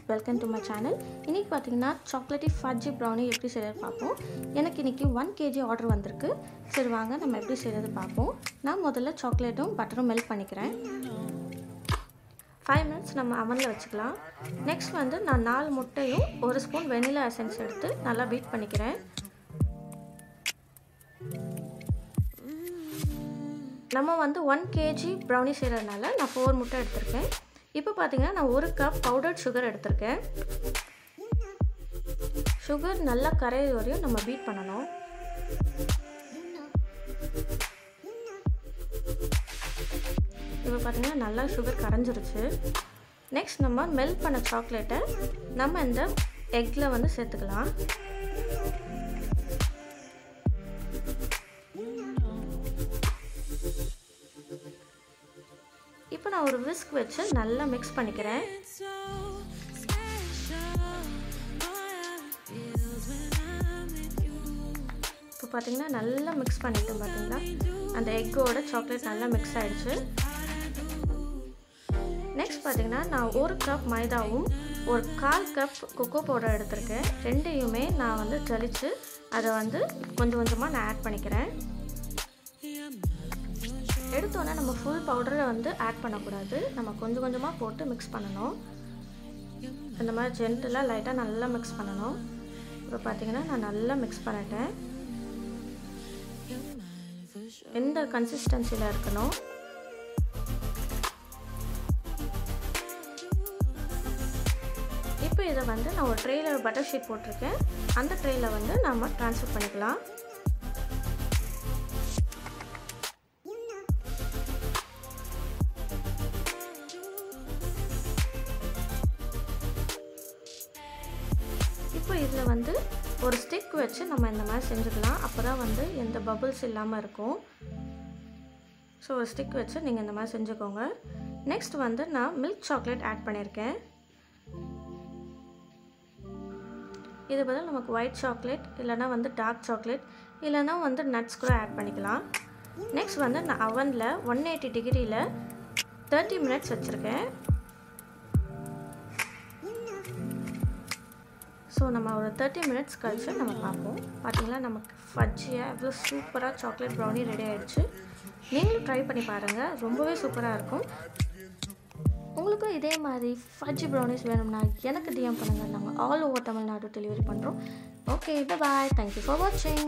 Welcome to my channel. இன்றைக்கி பார்த்தீங்கன்னா chocolatey ஃபட்ஜி brownie எப்படி செய்கிறது பார்ப்போம். எனக்கு இன்றைக்கி 1 kg ஆர்டர் வந்திருக்கு. சரி வாங்க நம்ம எப்படி செய்கிறது பார்ப்போம். நான் முதல்ல சாக்லேட்டும் பட்டரும் மெல்ட் பண்ணிக்கிறேன். 5 minutes நம்ம அவனில் வச்சுக்கலாம். நெக்ஸ்ட் வந்து நான் 4 முட்டையும் 1 ஸ்பூன் வெனிலா எசன்ஸ் எடுத்து நல்லா பீட் பண்ணிக்கிறேன். நம்ம வந்து 1 kg ப்ரௌனி செய்கிறதுனால நான் 4 முட்டை எடுத்திருக்கேன். இப்போ பார்த்தீங்கன்னா நான் 1 கப் பவுடர்ட் சுகர் எடுத்திருக்கேன். சுகர் நல்லா கரையிற வரையும் நம்ம பீட் பண்ணணும். இப்போ பார்த்தீங்கன்னா நல்லா சுகர் கரைஞ்சிருச்சு. நெக்ஸ்ட் நம்ம மெல்ட் பண்ண சாக்லேட்டை நம்ம இந்த எக்கில் வந்து சேர்த்துக்கலாம். இப்போ நான் ஒரு விஸ்க் வச்சு நல்லா மிக்ஸ் பண்ணிக்கிறேன். இப்போ பார்த்தீங்கன்னா நல்லா மிக்ஸ் பண்ணிட்டேன். பார்த்தீங்களா அந்த எக்கோட சாக்லேட் நல்லா மிக்ஸ் ஆகிடுச்சு. நெக்ஸ்ட் பார்த்தீங்கன்னா நான் 1 கப் மைதாவும் 1/4 கப் கொக்கோ பவுடர் எடுத்திருக்கேன். ரெண்டையுமே நான் வந்து ஜலிச்சு அதை வந்து கொஞ்சம் கொஞ்சமாக நான் ஆட் பண்ணிக்கிறேன். எடுத்தோன்னே நம்ம ஃபுல் பவுடரை வந்து ஆட் பண்ணக்கூடாது. நம்ம கொஞ்சம் கொஞ்சமாக போட்டு மிக்ஸ் பண்ணணும். இந்த மாதிரி ஜென்டலாக லைட்டாக நல்லா மிக்ஸ் பண்ணணும். இப்போ பார்த்தீங்கன்னா நான் நல்லா மிக்ஸ் பண்ணிட்டேன். எந்த கன்சிஸ்டன்சியில் இருக்கணும். இப்போ இதை வந்து நான் ஒரு ட்ரேயில் பட்டர் ஷீட் போட்டிருக்கேன். அந்த ட்ரேயில் வந்து நம்ம ட்ரான்ஸ்ஃபர் பண்ணிக்கலாம். இப்போ இதில் வந்து ஒரு ஸ்டிக் வச்சு நம்ம இந்த மாதிரி செஞ்சுக்கலாம். அப்போ தான் வந்து எந்த பபுள்ஸ் இல்லாமல் இருக்கும். ஸோ ஒரு ஸ்டிக் வச்சு நீங்கள் இந்த மாதிரி செஞ்சுக்கோங்க. நெக்ஸ்ட் வந்து நான் மில்க் சாக்லேட் ஆட் பண்ணியிருக்கேன். இது பதில் நமக்கு ஒயிட் சாக்லேட் இல்லைனா வந்து டார்க் சாக்லேட் இல்லைனா வந்து நட்ஸ் கூட ஆட் பண்ணிக்கலாம். நெக்ஸ்ட் வந்து நான் அவனில் 180 டிகிரியில் 30 minutes வச்சுருக்கேன். ஸோ நம்ம ஒரு 30 minutes கழிச்சு நம்ம பார்ப்போம். பார்த்தீங்களா நமக்கு ஃபட்ஜியாக எவ்வளோ சூப்பராக சாக்லேட் ப்ரௌனி ரெடி ஆகிடுச்சு. நீங்களும் ட்ரை பண்ணி பாருங்கள், ரொம்பவே சூப்பராக இருக்கும். உங்களுக்கும் இதே மாதிரி ஃபட்ஜி ப்ரௌனிஸ் வேணும்னா எனக்கு டிஎம் பண்ணுங்கள். நாங்கள் ஆல் ஓவர் தமிழ்நாடு டெலிவரி பண்ணுறோம். Okay, bye bye. Thank you for வாட்சிங்.